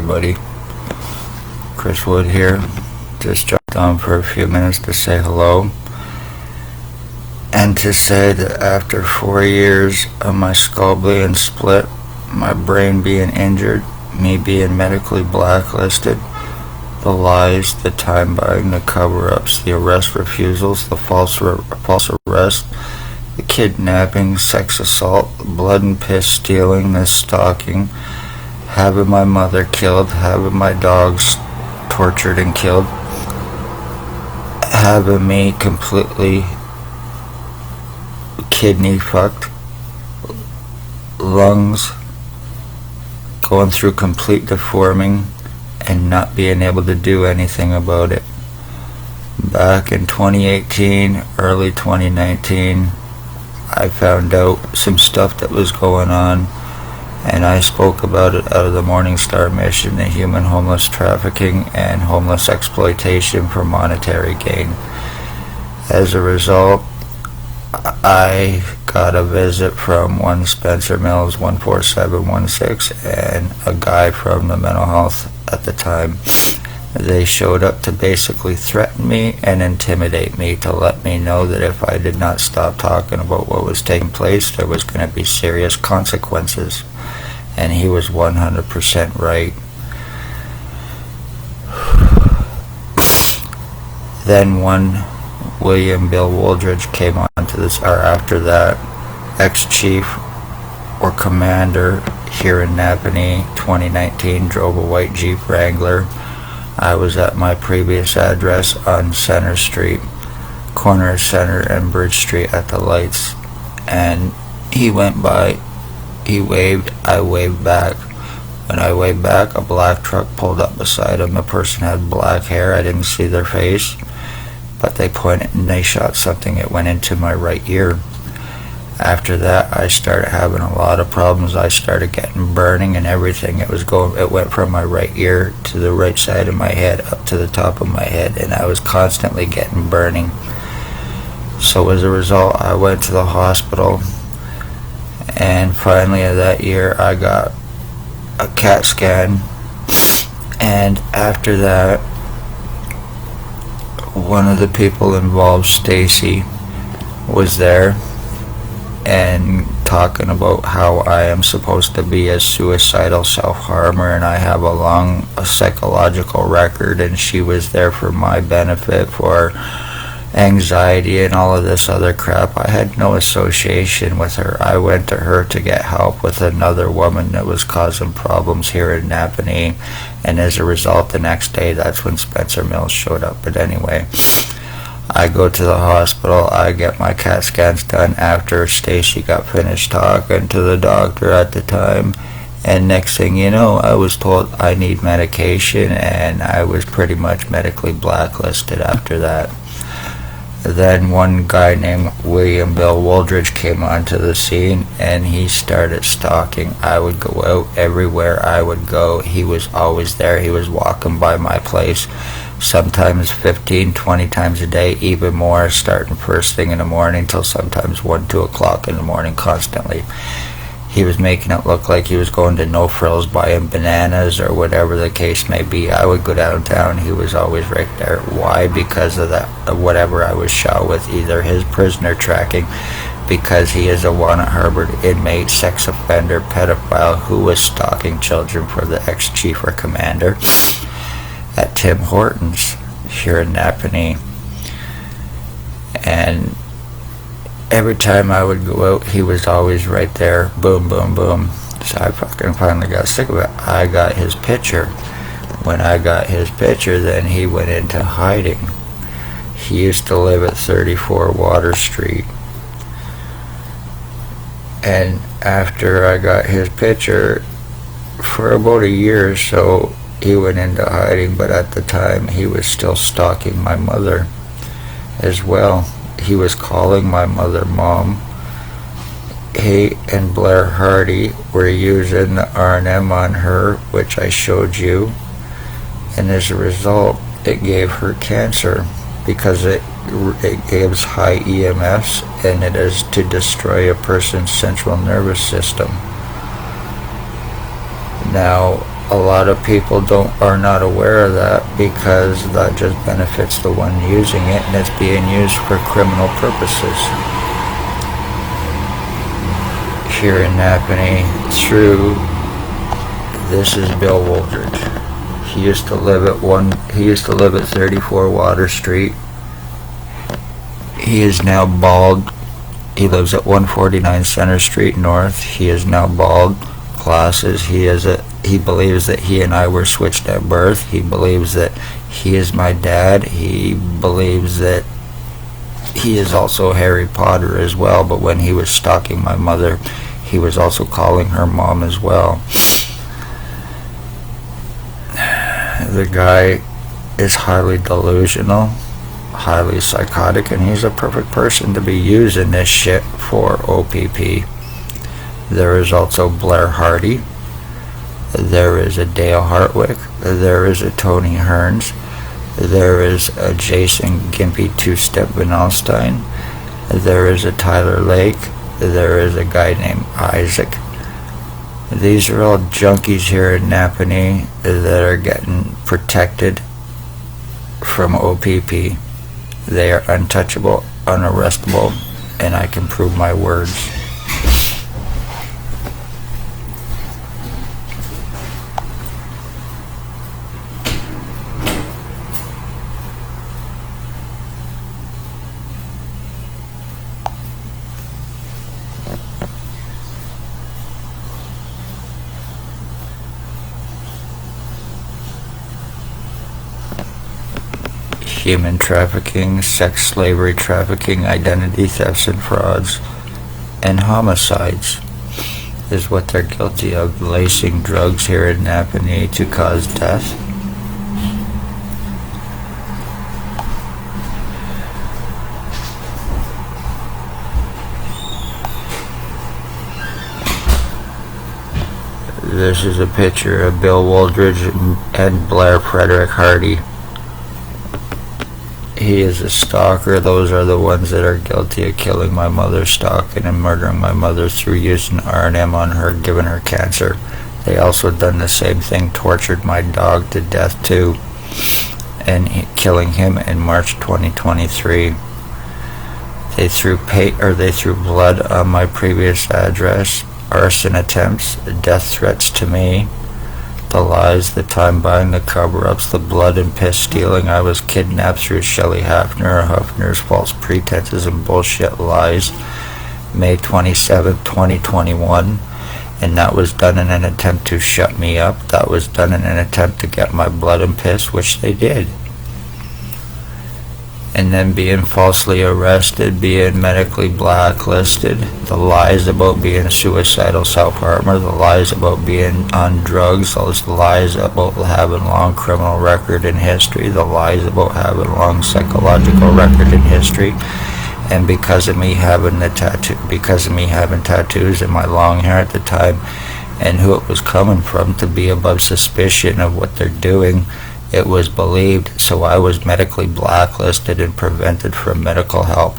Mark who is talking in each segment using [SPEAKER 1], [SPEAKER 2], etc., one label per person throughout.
[SPEAKER 1] everybody. Chris Wood here. Just jumped on for a few minutes to say hello. And to say that after 4 years of my skull being split, my brain being injured, me being medically blacklisted, the lies, the time buying, the cover-ups, the arrest refusals, the false arrest, the kidnapping, sex assault, blood and piss stealing, the stalking, having my mother killed, having my dogs tortured and killed, having me completely kidney fucked, lungs going through complete deforming, and not being able to do anything about it. Back in 2018, early 2019, I found out some stuff that was going on, and I spoke about it out of the Morning Star mission, the human homeless trafficking and homeless exploitation for monetary gain. As a result, I got a visit from one Spencer Mills 14716 and a guy from the mental health at the time. They showed up to basically threaten me and intimidate me, to let me know that if I did not stop talking about what was taking place, there was going to be serious consequences. And he was 100% right. Then one William Bill Wooldridge came on to this, or after that, ex-chief or commander here in Napanee, 2019, drove a white Jeep Wrangler. I was at my previous address on Center Street, corner of Center and Bridge Street at the lights, and he went by, he waved, I waved back. When I waved back, a black truck pulled up beside him. The person had black hair, I didn't see their face, but they pointed and they shot something. It went into my right ear. After that, I started having a lot of problems. I started getting burning and everything. It went from my right ear to the right side of my head, up to the top of my head, and I was constantly getting burning. So as a result, I went to the hospital, and finally that year, I got a CAT scan, and after that, one of the people involved, Stacy, was there and talking about how I am supposed to be a suicidal self-harmer, and I have a long psychological record, and she was there for my benefit, for anxiety and all of this other crap. I had no association with her. I went to her to get help with another woman that was causing problems here in Napanee, and as a result, the next day, that's when Spencer Mills showed up. But anyway, I go to the hospital, I get my CAT scans done after Stacy got finished talking to the doctor at the time, and next thing you know, I was told I need medication, and I was pretty much medically blacklisted after that. Then one guy named William Bill Wooldridge came onto the scene, and he started stalking. I would go out everywhere I would go. He was always there. He was walking by my place, sometimes 15, 20 times a day, even more, starting first thing in the morning till sometimes 1, 2 o'clock in the morning, constantly. He was making it look like he was going to No Frills buying bananas or whatever the case may be. I would go downtown, he was always right there. Why? Because of that, whatever I was shot with, either his prisoner tracking, because he is a wanted harbored inmate, sex offender, pedophile who was stalking children for the ex-chief or commander at Tim Hortons here in Napanee. And every time I would go out, he was always right there. Boom, boom, boom. So I fucking finally got sick of it. I got his picture. When I got his picture, then he went into hiding. He used to live at 34 Water Street. And after I got his picture, for about a year or so, he went into hiding, but at the time, he was still stalking my mother as well. He was calling my mother Mom. He and Blair Hardy were using the R&M on her, which I showed you, and as a result, it gave her cancer because it gives high EMFs, and it is to destroy a person's central nervous system. Now, a lot of people are not aware of that because that just benefits the one using it, and it's being used for criminal purposes. Here in Napanee, this is Bill Woldridge. He used to live at 34 Water Street. He is now bald. He lives at 149 Center Street North. He is now bald, glasses. He believes that he and I were switched at birth. He believes that he is my dad. He believes that he is also Harry Potter as well, but when he was stalking my mother, he was also calling her mom as well. The guy is highly delusional, highly psychotic, and he's a perfect person to be using this shit for o.p.p. There is also Blair Hardy. There is a Dale Hartwick. There is a Tony Hearns. There is a Jason Gimpy Two-Step Van Alstyne. There is a Tyler Lake. There is a guy named Isaac. These are all junkies here in Napanee that are getting protected from o.p.p. They are untouchable, unarrestable, and I can prove my words. Human trafficking, sex slavery trafficking, identity thefts and frauds, and homicides is what they're guilty of, lacing drugs here in Napanee to cause death. This is a picture of Bill Woldridge and Blair Frederick Hardy. He is a stalker. Those are the ones that are guilty of killing my mother, stalking and murdering my mother through using R&M on her, giving her cancer. They also done the same thing, tortured my dog to death too, and killing him in March 2023. They threw blood on my previous address, arson attempts, death threats to me, the lies, the time buying, the cover-ups, the blood and piss stealing. I was kidnapped through Shelley Hafner's false pretenses and bullshit lies, May 27, 2021, and that was done in an attempt to shut me up. That was done in an attempt to get my blood and piss, which they did. And then being falsely arrested, being medically blacklisted, the lies about being suicidal self-harmer, the lies about being on drugs, those lies about having long criminal record in history, the lies about having long psychological record in history, and because of me having tattoos and my long hair at the time, and who it was coming from to be above suspicion of what they're doing, it was believed, so I was medically blacklisted and prevented from medical help,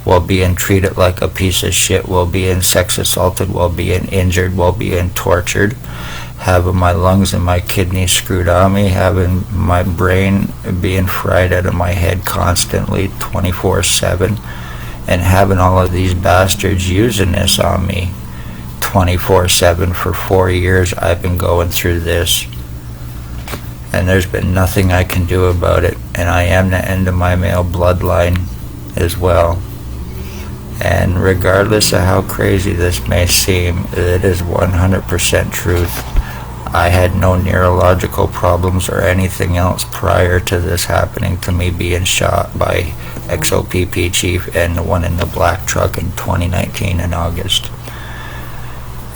[SPEAKER 1] while being treated like a piece of shit, while being sex assaulted, while being injured, while being tortured, having my lungs and my kidneys screwed on me, having my brain being fried out of my head constantly 24/7, and having all of these bastards using this on me 24/7 for 4 years. I've been going through this, and there's been nothing I can do about it, and I am the end of my male bloodline as well. And regardless of how crazy this may seem, it is 100% truth. I had no neurological problems or anything else prior to this happening, to me being shot by ex-o.p.p chief and the one in the black truck in 2019 in August.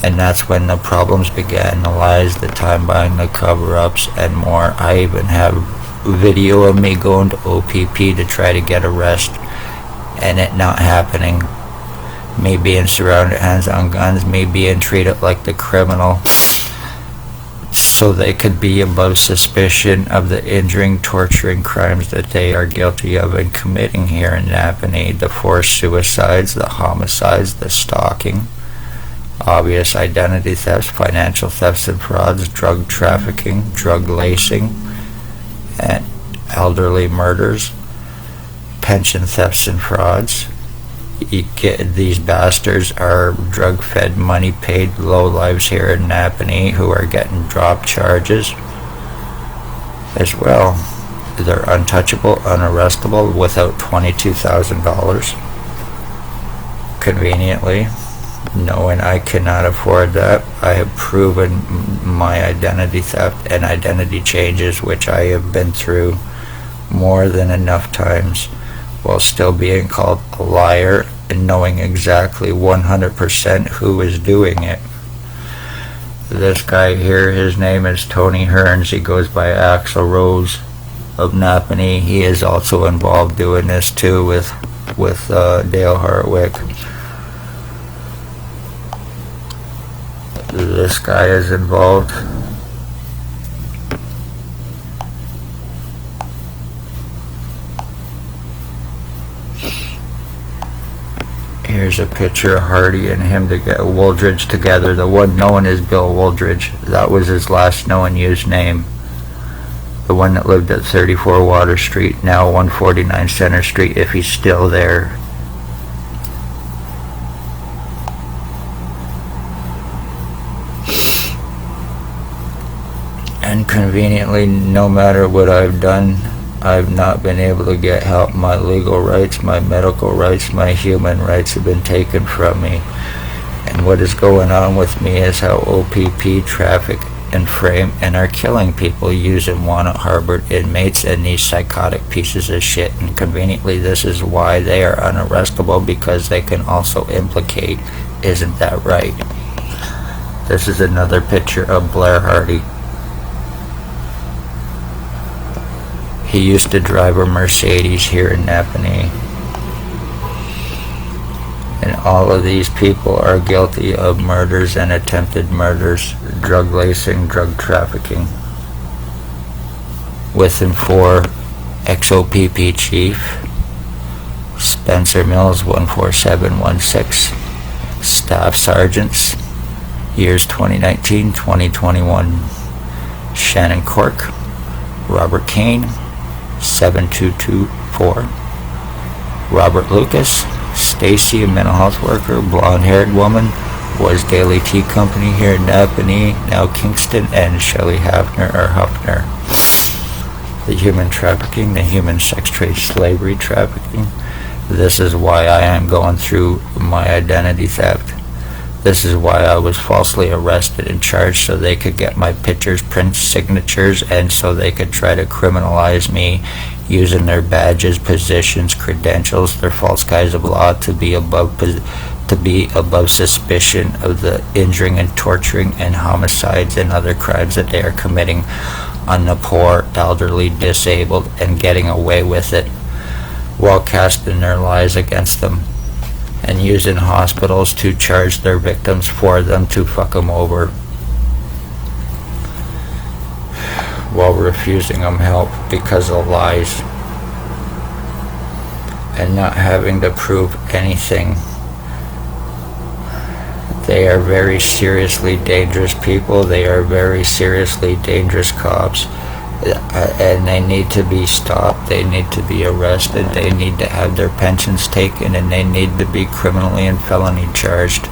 [SPEAKER 1] And that's when the problems began, the lies, the time buying, the cover-ups, and more. I even have video of me going to o.p.p to try to get arrest, and it not happening. Me being surrounded, hands on guns, me being treated like the criminal, so they could be above suspicion of the injuring, torturing crimes that they are guilty of and committing here in Napanee, the forced suicides, the homicides, the stalking, obvious identity thefts, financial thefts and frauds, drug trafficking, drug lacing, and elderly murders, pension thefts and frauds. These bastards are drug-fed, money-paid lowlives here in Napanee who are getting drop charges as well. They're untouchable, unarrestable without $22,000. Conveniently, knowing I cannot afford that, I have proven my identity theft and identity changes, which I have been through more than enough times, while still being called a liar and knowing exactly 100% who is doing it. This guy here, his name is Tony Hearns. He goes by Axel Rose of Napanee. He is also involved doing this too with Dale Hartwick. This guy is involved. Here's a picture of Hardy and him to get Wooldridge together. The one known as Bill Wooldridge. That was his last known used name. The one that lived at 34 Water Street, now 149 Center Street, if he's still there. And conveniently, no matter what I've done, I've not been able to get help. My legal rights, my medical rights, my human rights have been taken from me. And what is going on with me is how o.p.p. traffic and frame and are killing people using wanted harbored inmates and these psychotic pieces of shit. And conveniently, this is why they are unarrestable, because they can also implicate. Isn't that right? This is another picture of Blair Hardy. He used to drive a Mercedes here in Napanee. And all of these people are guilty of murders and attempted murders, drug lacing, drug trafficking. With and for ex-o.p.p. Chief Spencer Mills, 14716. Staff Sergeants, years 2019-2021. Shannon Cork, Robert Kane, 7224. Robert Lucas, Stacy, a mental health worker, blonde-haired woman, was Daily Tea Company here in Napanee, now Kingston, and Shelley Hafner or Huffner. The human trafficking, the human sex trade, slavery trafficking. This is why I am going through my identity theft. This is why I was falsely arrested and charged, so they could get my pictures, prints, signatures, and so they could try to criminalize me using their badges, positions, credentials, their false guise of law to be above suspicion of the injuring and torturing and homicides and other crimes that they are committing on the poor, elderly, disabled, and getting away with it while casting their lies against them, and using hospitals to charge their victims for them to fuck them over while refusing them help because of lies and not having to prove anything. They are very seriously dangerous people. They are very seriously dangerous cops. And they need to be stopped, they need to be arrested, they need to have their pensions taken, and they need to be criminally and felony charged.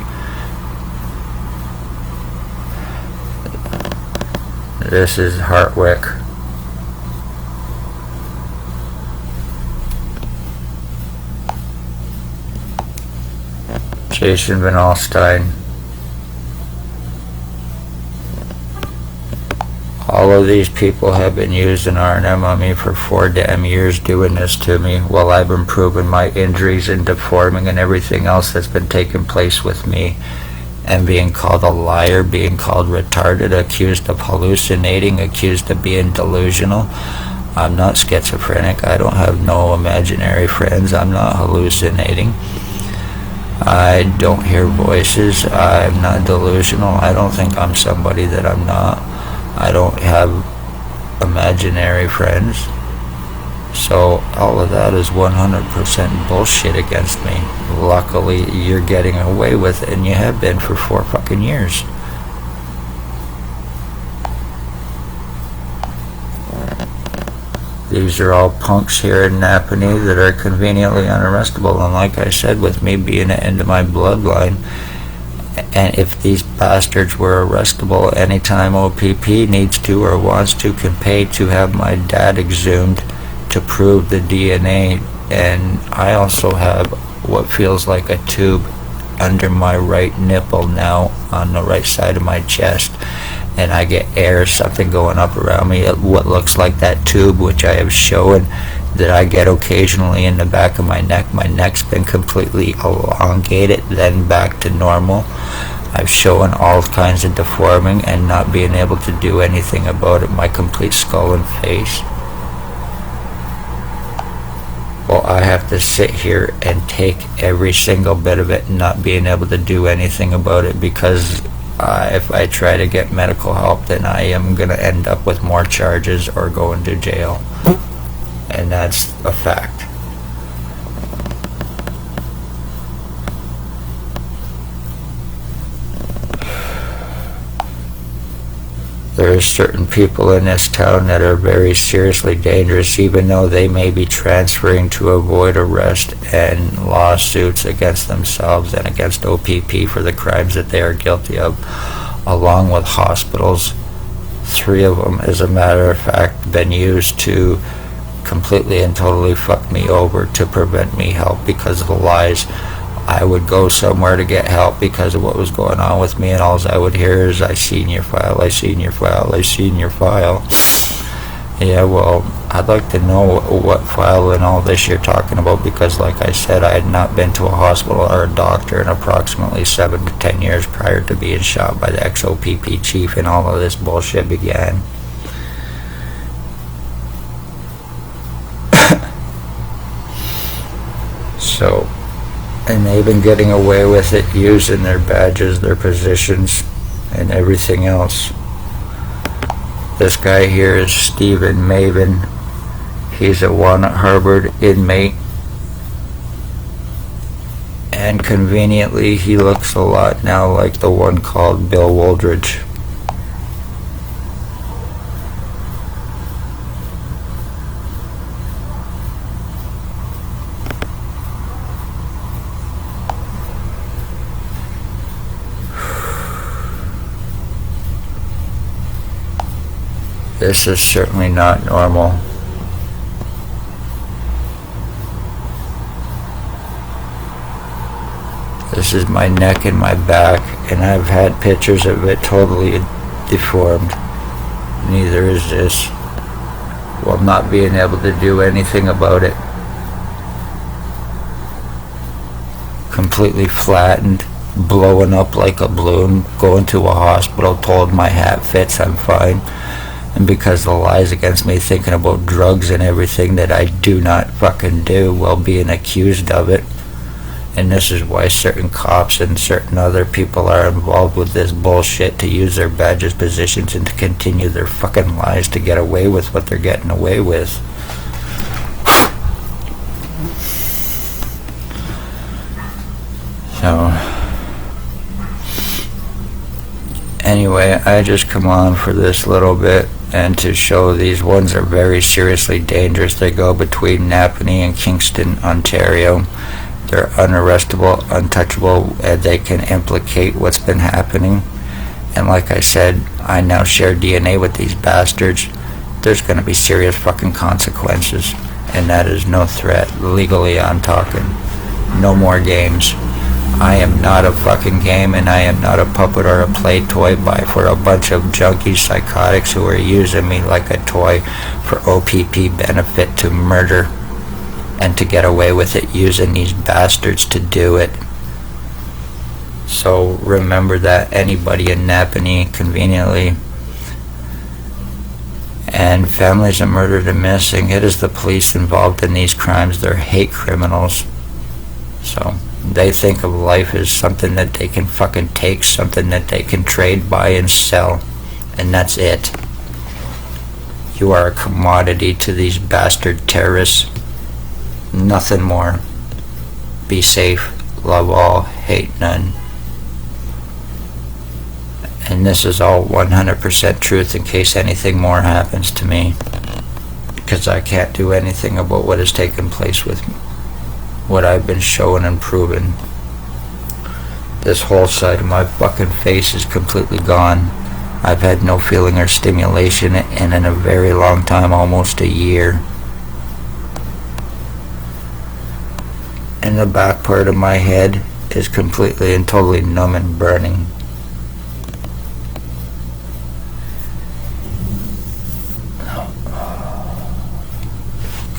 [SPEAKER 1] This is Hartwick. Jason Van Alstyne. All of these people have been using R&M on me for 4 damn years, doing this to me while I've been proving my injuries and deforming and everything else that's been taking place with me, and being called a liar, being called retarded, accused of hallucinating, accused of being delusional. I'm not schizophrenic. I don't have no imaginary friends. I'm not hallucinating. I don't hear voices. I'm not delusional. I don't think I'm somebody that I'm not. I don't have imaginary friends. So all of that is 100% bullshit against me. Luckily, you're getting away with it, and you have been for 4 fucking years. These are all punks here in Napanee that are conveniently unarrestable, and like I said, with me being an end of my bloodline, and if these bastards were arrestable anytime o.p.p needs to or wants to, can pay to have my dad exhumed to prove the DNA. And I also have what feels like a tube under my right nipple now on the right side of my chest, and I get air, something going up around me, what looks like that tube, which I have shown that I get occasionally in the back of my neck. My neck's been completely elongated, then back to normal. I've shown all kinds of deforming and not being able to do anything about it, my complete skull and face. Well, I have to sit here and take every single bit of it and not being able to do anything about it, because if I try to get medical help, then I am going to end up with more charges or going to jail. And that's a fact. There are certain people in this town that are very seriously dangerous, even though they may be transferring to avoid arrest and lawsuits against themselves and against o.p.p for the crimes that they are guilty of, along with hospitals. 3 of them, as a matter of fact, been used to completely and totally fuck me over to prevent me help because of the lies. I would go somewhere to get help because of what was going on with me, and all I would hear is, I seen your file, I seen your file, I seen your file. Yeah, well, I'd like to know what file and all this you're talking about, because like I said, I had not been to a hospital or a doctor in approximately 7 to 10 years prior to being shot by the ex-o.p.p chief, and all of this bullshit began. So, and they've been getting away with it using their badges, their positions, and everything else. This guy here is Stephen Maven. He's a Walnut Harbor inmate. And conveniently, he looks a lot now like the one called Bill Woldridge. This is certainly not normal. This is my neck and my back, and I've had pictures of it totally deformed. Neither is this. While not being able to do anything about it. Completely flattened, blowing up like a balloon, going to a hospital, told my hat fits, I'm fine. And because the lies against me, thinking about drugs and everything that I do not fucking do while being accused of it. And this is why certain cops and certain other people are involved with this bullshit, to use their badges, positions, and to continue their fucking lies to get away with what they're getting away with. So, anyway, I just come on for this little bit and to show these ones are very seriously dangerous. They go between Napanee and Kingston, Ontario. They're unarrestable, untouchable, and they can implicate what's been happening. And like I said, I now share DNA with these bastards. There's going to be serious fucking consequences. And that is no threat. Legally, I'm talking. No more games. I am not a fucking game, and I am not a puppet or a play toy for a bunch of junkies, psychotics who are using me like a toy for o.p.p benefit to murder and to get away with it, using these bastards to do it. So remember that, anybody in Napanee, conveniently. And families are murdered and missing. It is the police involved in these crimes. They're hate criminals. So they think of life as something that they can fucking take, something that they can trade, buy, and sell. And that's it. You are a commodity to these bastard terrorists. Nothing more. Be safe, love all, hate none. And this is all 100% truth in case anything more happens to me. Because I can't do anything about what has taken place with me. What I've been shown and proven. This whole side of my fucking face is completely gone. I've had no feeling or stimulation in a very long time, almost a year. And the back part of my head is completely and totally numb and burning.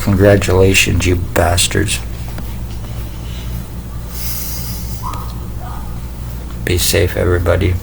[SPEAKER 1] Congratulations, you bastards. Be safe, everybody.